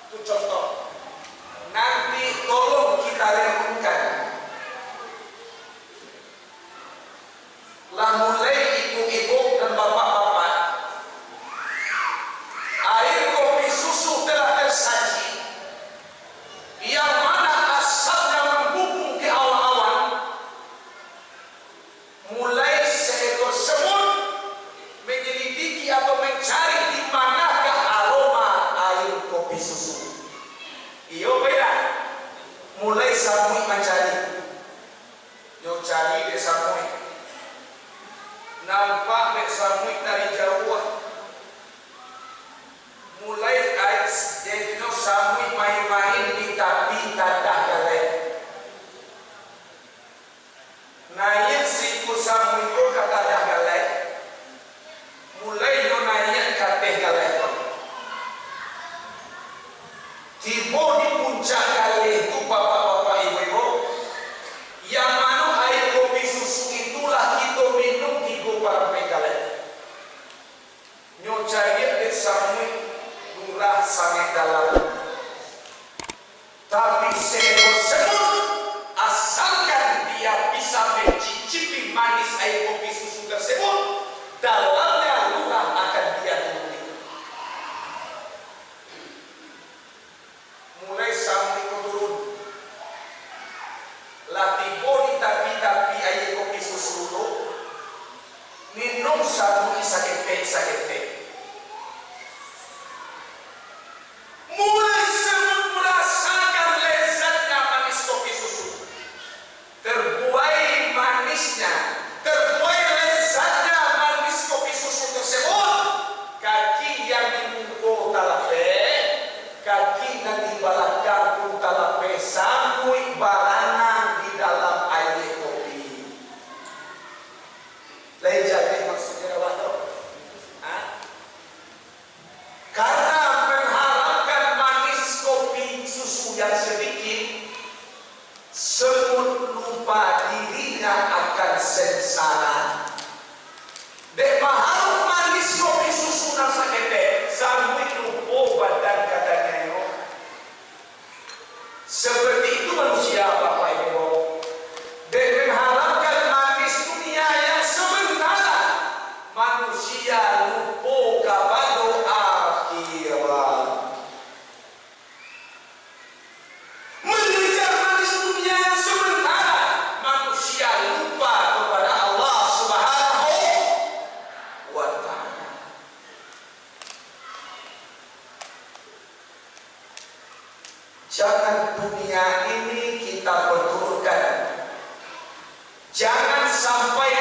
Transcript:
Itu contoh. Nanti tolong kita renungkan. Lah mulai ibu-ibu dan bapak-bapak, air kopi susu telah tersaji, yang mana asapnya membumbung ke awan-awan. Mulai seekor semut menyelidiki atau mencari di manakah aroma air kopi susu. Iyo beda. Mulai samui mencari. Yo cari dek samui. Nampak dek samui dari jauh. Mulai ais jadi no samui main-main di tepi tadah galai. Naik siku samui ko kata dah galai. Mulai no naik kate galai. Tiba di puncak galai itu bapak-bapak ibu-ibu, yang mana air kopi susu itulah kita minum di para galai. Nyocai dek samui murah sangat dalam. Tapi seekor semut, asalkan dia bisa mencicipi manis air kopi susu tersebut, dalamnya lurah akan dia temui. Mulai sampai ke turun, latibo di tapi air kopi susu itu, minum samui sakit. Mulai semut merasakan lezatnya manis kopi susu. Terbuai manisnya, terbuai lezatnya manis kopi susu tersebut. Kaki yang dimungkul talape, kaki yang dibalak kampung talape, sampai barangan di dalam air kopi. Lezatnya maksudnya apa tuh? Karena yang sedikit, semut lupa dirinya akan sengsara. Dek mahal manis kopi susu nasa kete, sampai lupa badan katanya yo. Seperti itu manusia Bapak Ibu. Dek mengharapkan manis dunia yang sementara, manusia lupa kepada akhirat. Jangan dunia ini kita benturkan. Jangan sampai